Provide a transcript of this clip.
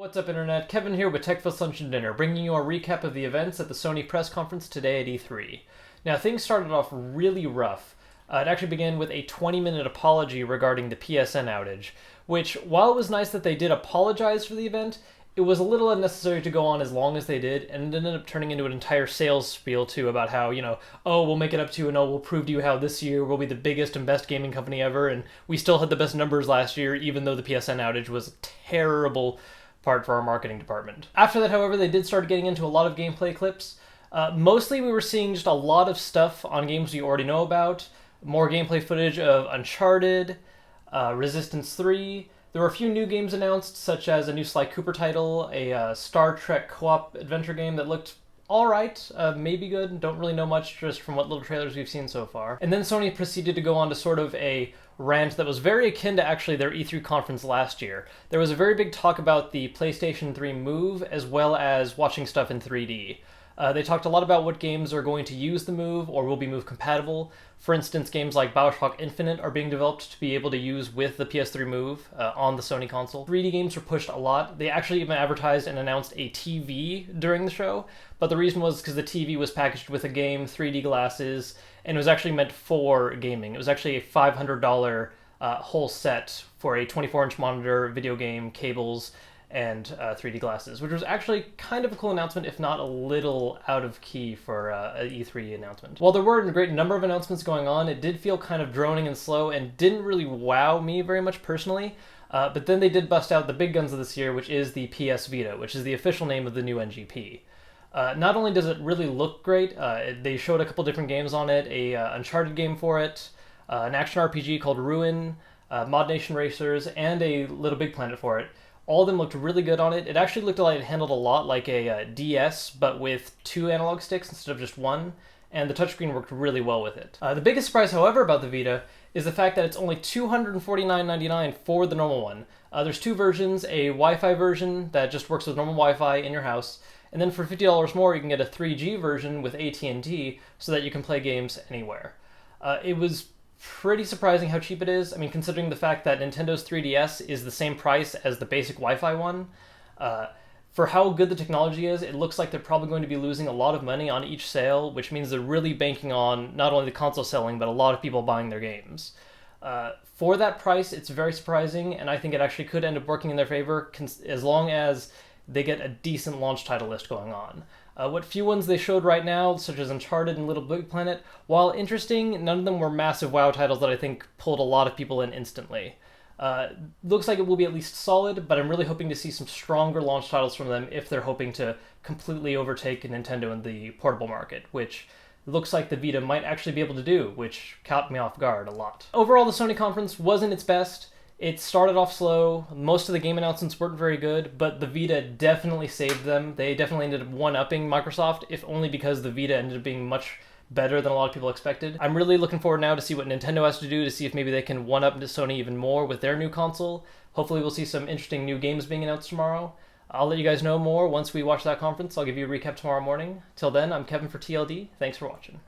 What's up, Internet? Kevin here with Tech Fest Lunch and Dinner, bringing you a recap of the events at the Sony press conference today at E3. Now, things started off really rough. It actually began with a 20-minute apology regarding the PSN outage, which, while it was nice that they did apologize for the event, it was a little unnecessary to go on as long as they did, and it ended up turning into an entire sales spiel, too, about how, oh, we'll make it up to you, and we'll prove to you how this year we'll be the biggest and best gaming company ever, and we still had the best numbers last year, even though the PSN outage was a terrible part for our marketing department. After that, however, they did start getting into a lot of gameplay clips. Mostly we were seeing just a lot of stuff on games we already know about, more gameplay footage of Uncharted, Resistance 3. There were a few new games announced, such as a new Sly Cooper title, a Star Trek co-op adventure game that looked alright, maybe good, don't really know much just from what little trailers we've seen so far. And then Sony proceeded to go on to sort of a rant that was very akin to actually their E3 conference last year. There was a very big talk about the PlayStation 3 Move, as well as watching stuff in 3D. They talked a lot about what games are going to use the Move or will be Move compatible. For instance, games like BioShock Infinite are being developed to be able to use with the PS3 Move on the Sony console. 3D games were pushed a lot. They actually even advertised and announced a TV during the show, but the reason was because the TV was packaged with a game, 3D glasses, and it was actually meant for gaming. It was actually a $500 whole set for a 24-inch monitor, video game, cables, and 3D glasses, which was actually kind of a cool announcement, if not a little out of key for an E3 announcement. While there were a great number of announcements going on, it did feel kind of droning and slow and didn't really wow me very much personally. But then they did bust out the big guns of this year, which is the PS Vita, which is the official name of the new NGP. Not only does it really look great, they showed a couple different games on it, a Uncharted game for it, an action RPG called Ruin, Mod Nation Racers, and a Little Big Planet for it. All of them looked really good on it. It actually looked like it handled a lot like a DS, but with 2 analog sticks instead of just 1, and the touchscreen worked really well with it. The biggest surprise, however, about the Vita is the fact that it's only $249.99 for the normal one. There's 2 versions, a Wi-Fi version that just works with normal Wi-Fi in your house, and then for $50 more you can get a 3G version with AT&T so that you can play games anywhere. It was pretty surprising how cheap it is. I mean, considering the fact that Nintendo's 3DS is the same price as the basic Wi-Fi one. For how good the technology is, it looks like they're probably going to be losing a lot of money on each sale, which means they're really banking on not only the console selling, but a lot of people buying their games. For that price, it's very surprising, and I think it actually could end up working in their favor as long as they get a decent launch title list going on. What few ones they showed right now, such as Uncharted and Little Big Planet, while interesting, none of them were massive WoW titles that I think pulled a lot of people in instantly. Looks like it will be at least solid, but I'm really hoping to see some stronger launch titles from them if they're hoping to completely overtake Nintendo in the portable market, which looks like the Vita might actually be able to do, which caught me off guard a lot. Overall, the Sony conference wasn't its best. It started off slow, most of the game announcements weren't very good, but the Vita definitely saved them. They definitely ended up one-upping Microsoft, if only because the Vita ended up being much better than a lot of people expected. I'm really looking forward now to see what Nintendo has to do to see if maybe they can one-up Sony even more with their new console. Hopefully we'll see some interesting new games being announced tomorrow. I'll let you guys know more once we watch that conference. I'll give you a recap tomorrow morning. Till then, I'm Kevin for TLD. Thanks for watching.